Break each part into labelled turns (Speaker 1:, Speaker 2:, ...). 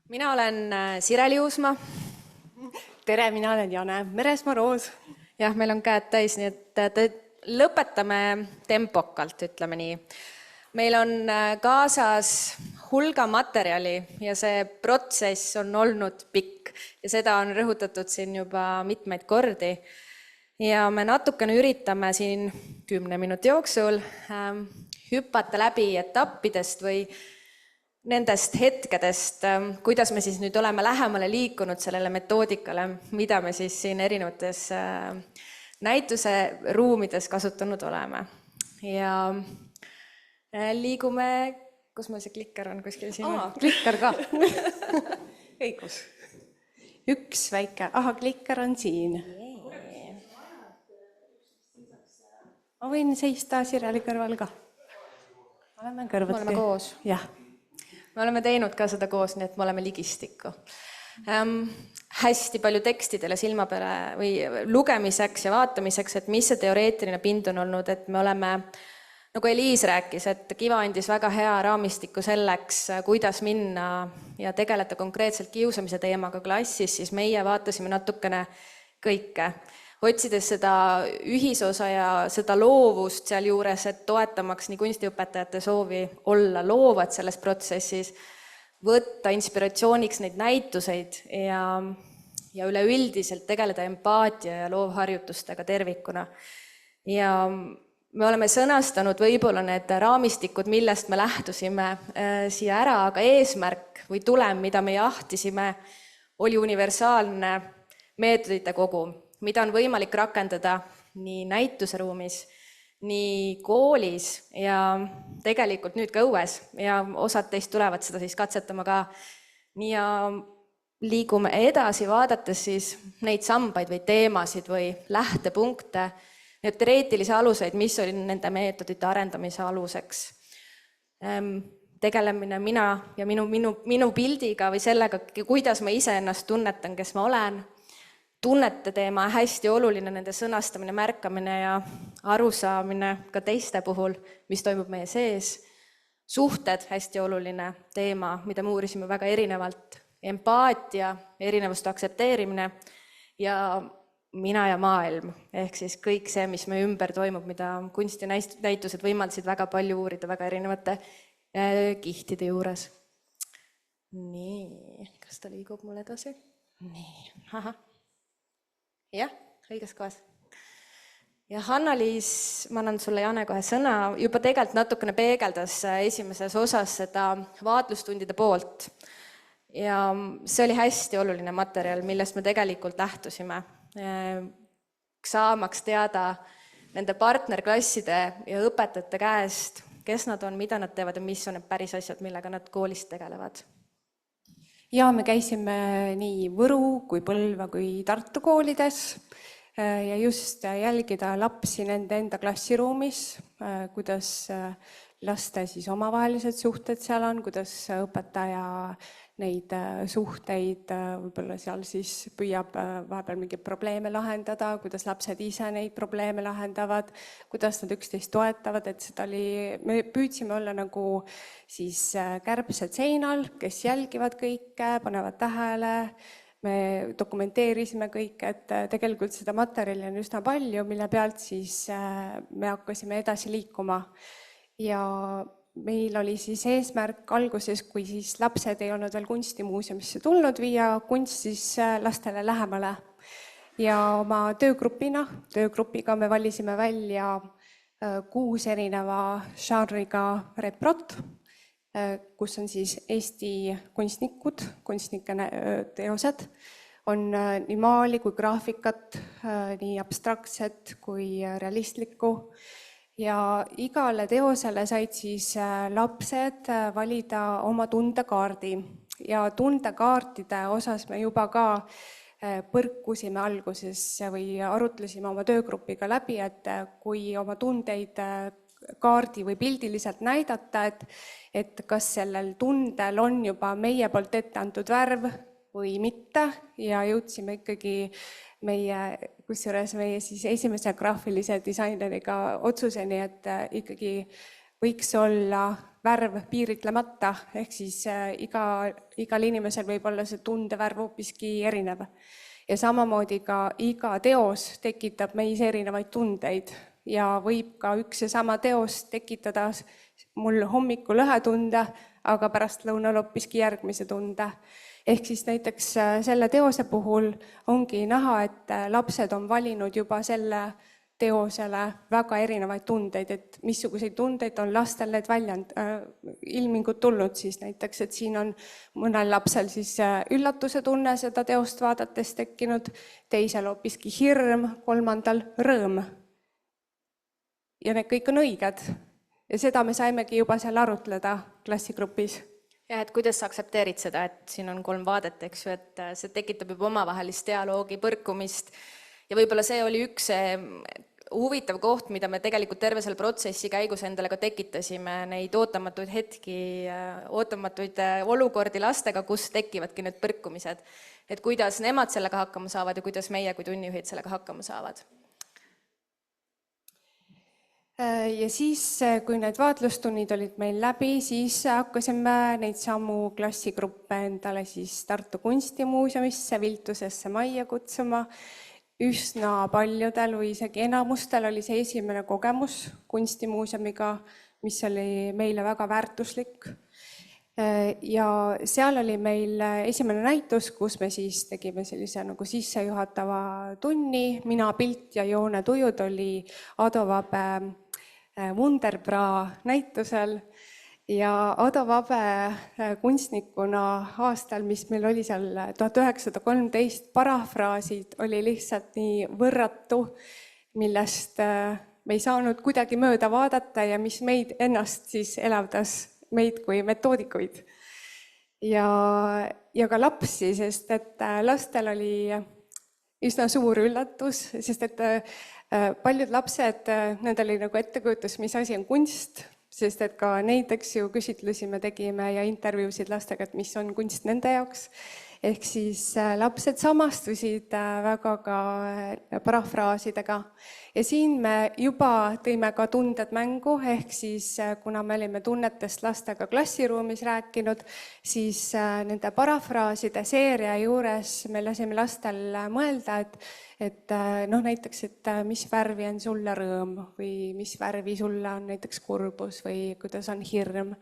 Speaker 1: Mina olen Sireli Uusma.
Speaker 2: Tere, mina olen Jane Meresmaa-Roos.
Speaker 1: Jah, meil on käed täis, nii et lõpetame tempokalt, ütleme nii. Meil on kaasas hulga materjali ja see protsess on olnud pikk ja seda on rõhutatud siin juba mitmeid kordi. Ja me natukene üritame siin 10 minuti jooksul hüppata läbi etappidest või nendest hetkedest, kuidas me siis nüüd oleme lähemale liikunud sellele metoodikale, mida me siis siin erinevates näituse ruumides kasutanud oleme. Ja liigume, kus meil see klikker on kuskil siin?
Speaker 2: Klikker ka. Õigus. Üks väike, klikker on siin. Ma võin seista Sireli kõrval ka. Oleme kõrvuti.
Speaker 1: Me oleme koos.
Speaker 2: Jah.
Speaker 1: Me oleme teinud ka seda koos, nii et me oleme ligistikku. Hästi palju tekstidele silma peale või lugemiseks ja vaatamiseks, et mis see teoreetiline pind on olnud, et me oleme, nagu Eliis rääkis, et Kiva andis väga hea raamistiku selleks, kuidas minna ja tegeleda konkreetselt kiusamise teemaga klassis, siis meie vaatasime natukene kõike. Otsides seda ühisosa ja seda loovust seal juures, et toetamaks nii kunstiõpetajate soovi olla loovad selles protsessis, võtta inspiratsiooniks neid näituseid ja üleüldiselt tegeleda empaatia ja loovharjutustega tervikuna. Ja me oleme sõnastanud võib-olla need raamistikud, millest me lähtusime siia ära, aga eesmärk või tulem, mida me jahtisime, oli universaalne meetodite kogum, mida on võimalik rakendada nii näituseruumis, nii koolis ja tegelikult nüüd ka õues ja osad teist tulevad seda siis katsetama ka. Nii ja liigume edasi, vaadates siis neid sambaid või teemasid või lähtepunkte, need teoreetilisi aluseid, mis oli nende meetodite arendamise aluseks. Tegelemine mina ja minu pildiga või sellega, kuidas ma ise ennast tunnetan, kes ma olen. Tunnete teema hästi oluline, nende sõnastamine, märkamine ja arusaamine ka teiste puhul, mis toimub meie sees. Suhted hästi oluline teema, mida me uurisime väga erinevalt. Empaatia, erinevuste aktsepteerimine ja mina ja maailm. Ehk siis kõik see, mis meie ümber toimub, mida kunstinäitused võimaldasid väga palju uurida väga erinevate kihtide juures. Nii, kas ta liigub mul edasi? Nii, jah, õiges kohas. Ja Hanna-Liis, ma annan sulle, Jane, kohe sõna, juba tegelikult natukene peegeldas esimeses osas seda vaatlustundide poolt. Ja see oli hästi oluline materjal, millest me tegelikult lähtusime. Saamaks teada nende partnerklasside ja õpetajate käest, kes nad on, mida nad teevad ja mis on need päris asjad, millega nad koolis tegelevad.
Speaker 2: Ja me käisime nii Võru kui Põlva kui Tartu koolides ja just jälgida lapsi nende enda klassiruumis, kuidas laste siis omavahelised suhted seal on, kuidas õpetaja neid suhteid võib-olla seal siis püüab vahepeal mingeid probleeme lahendada, kuidas lapsed ise neid probleeme lahendavad, kuidas nad üksteist toetavad, et seda oli, me püüdsime olla nagu siis kärbsed seinal, kes jälgivad kõike, panevad tähele, me dokumenteerisime kõike, et tegelikult seda materjali on üsna palju, mille pealt siis me hakkasime edasi liikuma. Ja meil oli siis eesmärk alguses, kui siis lapsed ei olnud veel kunstimuuseumisse tulnud, viia kunst siis lastele lähemale. Ja oma töögrupiga me valisime välja 6 erineva žanriga reprot, kus on siis Eesti kunstnikud, kunstnike teosed, on nii maali kui graafikat, nii abstraktset kui realistlikku. Ja igale teosele said siis lapsed valida oma tundekaardi ja tundekaartide osas me juba ka põrkusime alguses või arutlesime oma töögrupiga läbi, et kui oma tundeid kaardi või pildiliselt näidata, et kas sellel tundel on juba meie poolt ette antud värv või mitte ja jõudsime ikkagi kusjuures meie siis esimese graafilise disaineriga otsuseni, et ikkagi võiks olla värv piiritlemata, ehk siis igal inimesel võib olla see tundevärv hoopiski erinev. Ja samamoodi ka iga teos tekitab meis erinevaid tundeid ja võib ka üks ja sama teos tekitada mul hommikul ühe tunde, aga pärastlõunal hoopiski järgmise tunde. Ehk siis näiteks selle teose puhul ongi näha, et lapsed on valinud juba selle teosele väga erinevaid tundeid, et missuguseid tundeid on lastel need ilmingud tulnud siis näiteks, et siin on mõnel lapsel siis üllatuse tunne seda teost vaadates tekkinud, teisel hoopiski hirm, kolmandal rõõm. Ja need kõik on õiged. Ja seda me saimegi juba seal arutleda klassigrupis.
Speaker 1: Ja et kuidas sa aktsepteerid seda, et siin on 3 vaadet, eks ju, et see tekitab juba omavahelist dialoogi, põrkumist ja võib-olla see oli üks huvitav koht, mida me tegelikult terve selle protsessi käigus endale ka tekitasime, neid ootamatuid hetki, ootamatuid olukordi lastega, kus tekivadki need põrkumised, et kuidas nemad sellega hakkama saavad ja kuidas meie kui tunnijuhid sellega hakkama saavad.
Speaker 2: Ja siis, kui need vaatlustunnid olid meil läbi, siis hakkasime neid samu klassigruppe endale siis Tartu Kunstimuuseumisse, Viltusesse majja kutsuma. Üsna paljudel või isegi enamustel oli see esimene kogemus kunstimuuseumiga, mis oli meile väga väärtuslik. Ja seal oli meil esimene näitus, kus me siis tegime sellise nagu sissejuhatava tunni. Mina pilt ja joonetujud oli Ado Vabe Wunderbra näitusel ja Ado Vabe kunstnikuna aastal, mis meil oli seal 1913 parafraasid, oli lihtsalt nii võrratu, millest me ei saanud kuidagi mööda vaadata ja mis meid ennast siis elavdas, meid kui metoodikuid. Ja ka lapsi, sest et lastel oli üsna suur üllatus, sest et paljud lapsed, nendel oli nagu ettekujutus, mis asi on kunst, sest et ka neid, eks ju, küsitlusi me tegime ja intervjuusid lastega, et mis on kunst nende jaoks. Ehk siis lapsed samastusid väga ka parafraasidega. Ja siin me juba tõime ka tunded mängu, ehk siis kuna me olime tunnetest lastega klassiruumis rääkinud, siis nende parafraaside seeria juures me lasime lastel mõelda, et näiteks, et mis värvi on sulle rõõm või mis värvi sulle on näiteks kurbus või kuidas on hirm.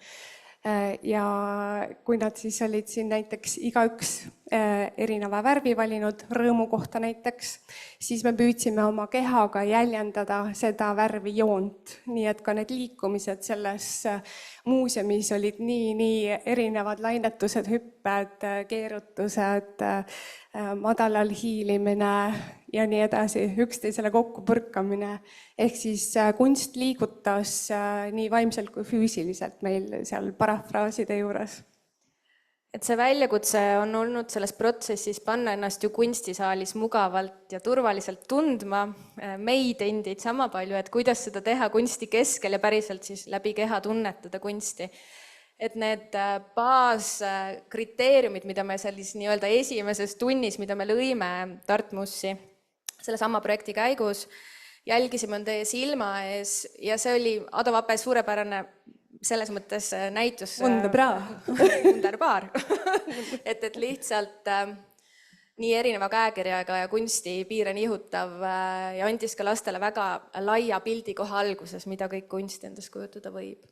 Speaker 2: Ja kui nad siis olid siin näiteks igaüks erineva värvi valinud rõõmu kohta näiteks, siis me püüdsime oma kehaga jäljendada seda värvi joont, nii et ka need liikumised selles muuseumis olid nii erinevad lainetused, hüpped, keerutused, madalal hiilimine ja nii edasi, üksteisele kokkupõrkamine. Ehk siis kunst liigutas nii vaimselt kui füüsiliselt meil seal parafraaside juures.
Speaker 1: Et see väljakutse on olnud selles protsessis panna ennast ju kunstisaalis mugavalt ja turvaliselt tundma, meid endid sama palju, et kuidas seda teha kunsti keskel ja päriselt siis läbi keha tunnetada kunsti. Et need baaskriteeriumid, mida me sellis nii-öelda esimeses tunnis, mida me lõime Tartmussi selle sama projekti käigus, jälgisime teie silma ees ja see oli Ado Vabe suurepärane selles mõttes näitus Wunderbar. et lihtsalt nii erineva käekirjaga ja kunsti piire nihutav ja andis ka lastele väga laia pildi koha alguses, mida kõik kunst endast kujutada võib.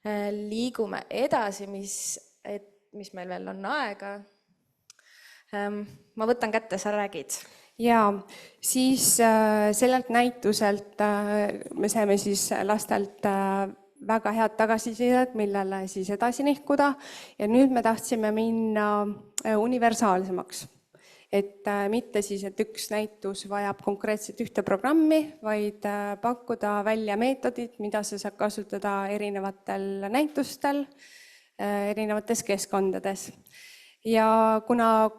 Speaker 1: Liigume edasi, mis meil veel on aega. Ma võtan kätte, sa räägid.
Speaker 2: Ja siis sellelt näituselt me saime siis lastelt väga head tagasisidet, millele siis edasi nihkuda ja nüüd me tahtsime minna universaalsemaks. Et mitte siis, et üks näitus vajab konkreetselt ühte programmi, vaid pakkuda välja meetodid, mida sa saad kasutada erinevatel näitustel, erinevates keskkondades. Ja kuna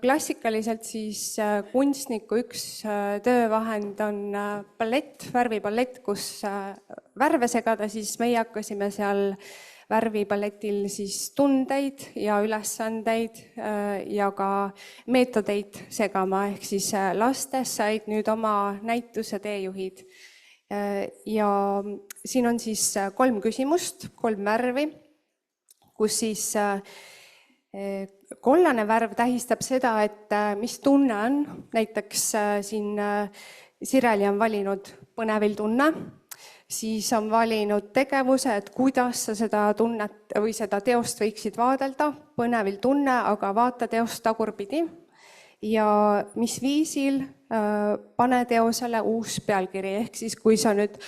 Speaker 2: klassikaliselt siis kunstniku üks töövahend on ballett, värviballett, kus värve segada, siis meie hakkasime seal värviballetil siis tundeid ja ülesandeid ja ka meetodeid segama, ehk siis lastes said nüüd oma näituse teejuhid. Ja siin on siis 3 küsimust, 3 värvi, kus siis kollane värv tähistab seda, et mis tunne on. Näiteks siin Sireli on valinud põnevil tunne, siis on valinud tegevuse, et kuidas sa seda tunnet või seda teost võiksid vaadelda. Põnevil tunne, aga vaata teost tagurpidi. Ja mis viisil pane teosele uus pealkiri, ehk siis kui sa nüüd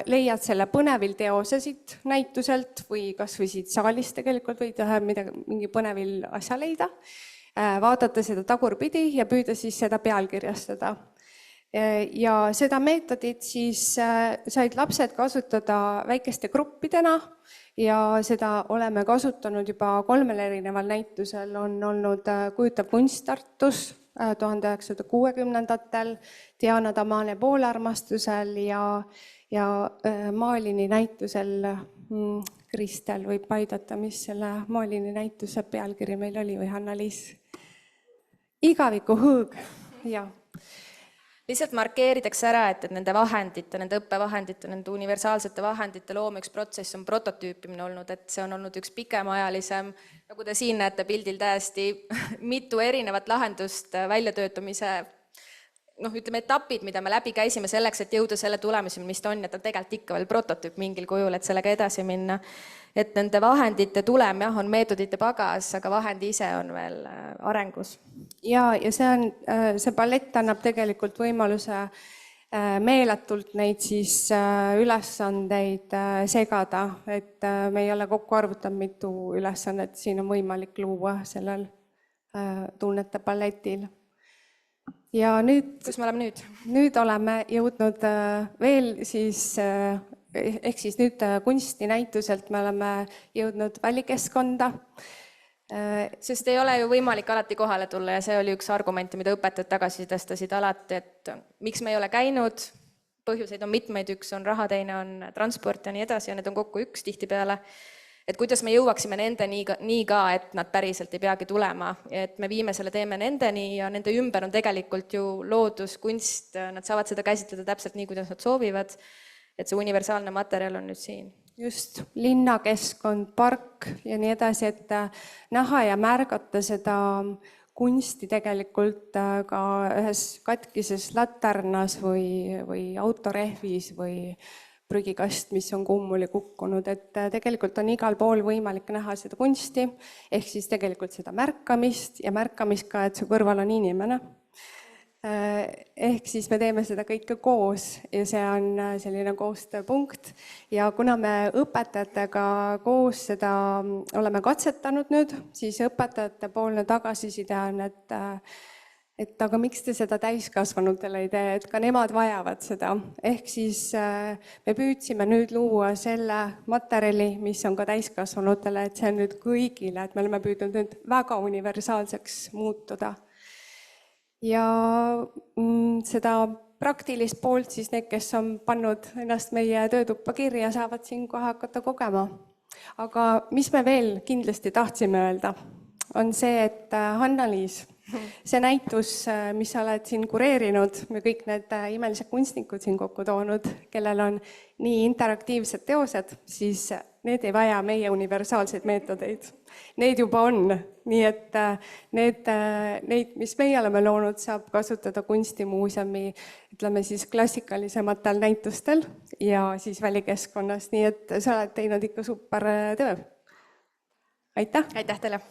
Speaker 2: leiad selle põnevil teose siit näituselt või kas või siit saalist tegelikult võid mingi põnevil asja leida, vaadata seda tagurpidi ja püüda siis seda pealkirjastada. Ja seda meetodit siis said lapsed kasutada väikeste gruppidena ja seda oleme kasutanud juba 3 erineval näitusel. On olnud Kujutav kunst Tartus 1960-ndatel, Diana Tamane Poolearmastusel ja Malini näitusel. Kristel võib aidata, mis selle Malini näituse pealkiri meil oli või Hanna-Liis? Igaviku hõõg, jah.
Speaker 1: Lihtsalt markeeritakse ära, et nende vahendite, nende õppevahendite, nende universaalsete vahendite loome üks protsess on prototüüpimine olnud, et see on olnud üks pikemaajalisem, nagu te siin näete pildil täiesti mitu erinevat lahendust väljatöötamise, ütleme etapid, mida me läbi käisime selleks, et jõuda selle tulemuseni, mis ta on, ja ta tegelikult ikka veel prototüüp mingil kujul, et sellega edasi minna. Et nende vahendite tulem on meetodite pagas, aga vahend ise on veel arengus.
Speaker 2: Ja see ballett annab tegelikult võimaluse meeletult neid siis ülesandeid segada, et me ei ole kokku arvutanud mitu ülesannet, siin on võimalik luua sellel tunnete balletil. Ja nüüd,
Speaker 1: kus me oleme nüüd?
Speaker 2: Nüüd oleme jõudnud veel siis, ehk siis nüüd kunstinäituselt me oleme jõudnud välikeskkonda.
Speaker 1: Sest ei ole ju võimalik alati kohale tulla ja see oli üks argumente, mida õpetajad tagasisidestasid alati, et miks me ei ole käinud, põhjuseid on mitmeid, üks on raha, teine on transport ja nii edasi ja need on kokku üks tihtipeale. Et kuidas me jõuaksime nendeni nii ka, et nad päriselt ei peagi tulema, et me viime selle teeme nendeni ja nende ümber on tegelikult ju loodus, kunst, nad saavad seda käsitleda täpselt nii, kuidas nad soovivad, et see universaalne materjal on nüüd siin.
Speaker 2: Just, linnakeskkond, park ja nii edasi, et näha ja märgata seda kunsti tegelikult ka ühes katkises laternas või autorehvis või prügikast, mis on kummuli kukkunud, et tegelikult on igal pool võimalik näha seda kunsti, ehk siis tegelikult seda märkamist ja märkamist ka, et su kõrval on inimene. Ehk siis me teeme seda kõike koos ja see on selline koostööpunkt ja kuna me õpetajatega koos seda oleme katsetanud nüüd, siis õpetajate poolne tagasiside on, et aga miks te seda täiskasvanutele ei tee, et ka nemad vajavad seda. Ehk siis me püüdsime nüüd luua selle materjali, mis on ka täiskasvanutele, et see on nüüd kõigile, et me oleme püüdnud nüüd väga universaalseks muutuda. Ja seda praktilist poolt siis need, kes on pannud ennast meie töötuppa kirja, saavad siin kohe hakata kogema. Aga mis me veel kindlasti tahtsime öelda, on see, et Hanna-Liis, see näitus, mis sa oled siin kureerinud, me kõik need imelised kunstnikud siin kokku toonud, kellel on nii interaktiivsed teosed, siis need ei vaja meie universaalseid meetodeid. Need juba on, nii et neid, mis meie oleme loonud, saab kasutada kunstimuuseumi, ütleme siis klassikalisematel näitustel ja siis välikeskkonnas, nii et sa oled teinud ikka super töö. Aitäh!
Speaker 1: Aitäh teile!